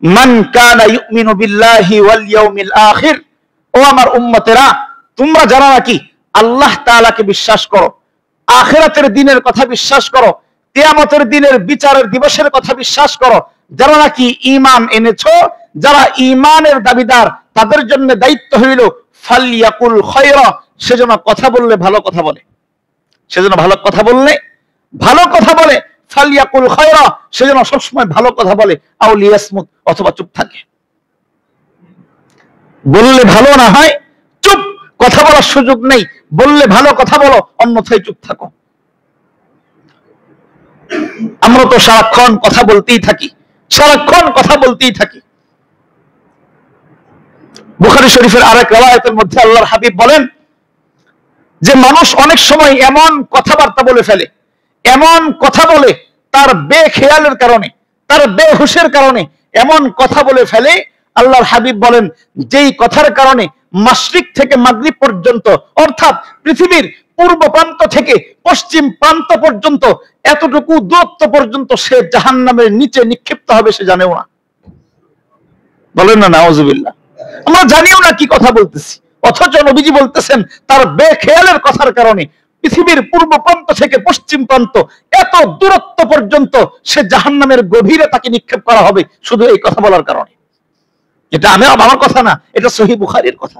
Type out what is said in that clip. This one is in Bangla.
মান কানা ইউমিনু বিল্লাহি ওয়াল ইয়াউমিল আখির, ও আমার উম্মতেরা, তোমরা যারা নাকি আল্লাহ তাআলাকে বিশ্বাস করো, আখিরাতের দিনের কথা বিশ্বাস করো, কিয়ামতের দিনের বিচারের দিবসের কথা বিশ্বাস করো, যারা নাকি ঈমান এনেছো, যারা ঈমানের দাবিদার, তাদের জন্য দায়িত্ব হইল ফালইয়াকুল খায়রা, সেজন্য কথা বললে ভালো কথা বলে, সেজন্য ভালো কথা বললে ভালো কথা বলে, ফালইয়াকুল খায়রা, সেজন্য সবসময় ভালো কথা বলে, আও লিয়াসমুত, অথবা চুপ থাকে। বললে ভালো না হয় চুপ, কথা বলার সুযোগ নেই, বললে ভালো কথা বলো, অন্যথায় চুপ থাকো। আমরা তো সারাক্ষণ কথা বলতেই থাকি, সারাক্ষণ কথা বলতেই থাকি। বুখারী শরীফের আরেক riwayতের মধ্যে আল্লাহর হাবিব বলেন যে মানুষ অনেক সময় এমন কথাবার্তা বলে ফেলে, এমন কথা বলে, তার বেখেয়ালের কারণে, তার বেহুশের কারণে এমন কথা বলে ফেলে, আল্লাহর হাবিব বলেন যেই কথার কারণে মাশরিক থেকে মাগরিব পর্যন্ত, অর্থাৎ পৃথিবীর পূর্ব প্রান্ত থেকে পশ্চিম প্রান্ত পর্যন্ত এতটুকু দূরত্ব পর্যন্ত সে জাহান্নামের নিচে নিক্ষিপ্ত হবে, সে জানেও না। বলেন না নাউজুবিল্লাহ। আমরা জানিও না কি কথা বলতেছি, অথচ নবীজি বলতেছেন তার বেখেয়ালের কথার কারণে পৃথিবীর পূর্ব প্রান্ত থেকে পশ্চিম প্রান্ত এত দূরত্ব পর্যন্ত সে জাহান্নামের গভীরে তাকে নিক্ষেপ করা হবে, শুধু এই কথা বলার কারণে। এটা আমার কথা না, এটা সহিহ বুখারীর কথা।